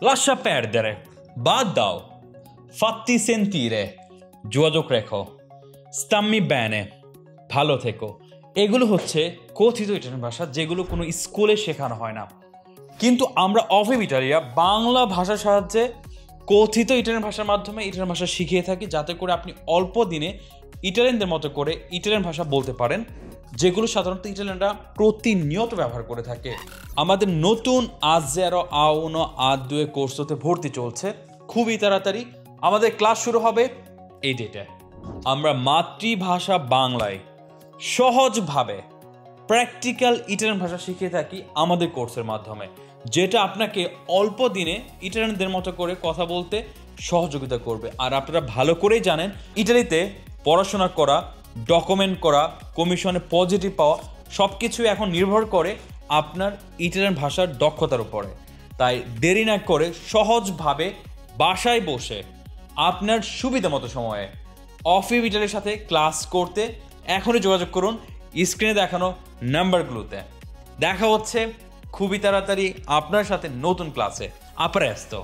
lascia perdere, বাদ দাও, fatti sentire, যোগাযোগ রেখো, stammi bene, ভালো থেকো। এগুলো হচ্ছে কথিত ইটালিয়ান ভাষা, যেগুলো কোনো স্কুলে শেখানো হয় না, কিন্তু আমরা অফিভ ইটালিয়া বাংলা ভাষার সাহায্যে কথিত ইটালিয়ান ভাষার মাধ্যমে ইটালিয়ান ভাষা শিখিয়ে থাকি, যাতে করে আপনি অল্প দিনে ইটালিয়ানদের মতো করে ইটালিয়ান ভাষা বলতে পারেন, যেগুলো সাধারণত ইটালিয়ানরা প্রতিনিয়ত ব্যবহার করে থাকে। আমাদের নতুন আজেরো আউনো আদুয়ে কোর্সতে ভর্তি চলছে, খুবই তাড়াতাড়ি আমাদের ক্লাস শুরু হবে এই ডেটে। আমরা মাতৃভাষা বাংলায় সহজভাবে প্র্যাকটিক্যাল ইটালিয়ান ভাষা শিখিয়ে থাকি আমাদের কোর্সের মাধ্যমে, যেটা আপনাকে অল্প দিনে ইটালিয়ানদের মতো করে কথা বলতে সহযোগিতা করবে। আর আপনারা ভালো করেই জানেন, ইটালিতে পড়াশোনা করা, ডকুমেন্ট করা, কমিশনে পজিটিভ পাওয়া সব কিছুই এখন নির্ভর করে আপনার ইটালিয়ান ভাষার দক্ষতার উপরে। তাই দেরি না করে সহজভাবে বাসায় বসে আপনার সুবিধা মতো সময়ে অফিভ ইটালির সাথে ক্লাস করতে এখনই যোগাযোগ করুন স্ক্রিনে দেখানো নাম্বারগুলোতে। দেখা হচ্ছে খুবই তাড়াতাড়ি আপনার সাথে নতুন ক্লাসে। আ presto!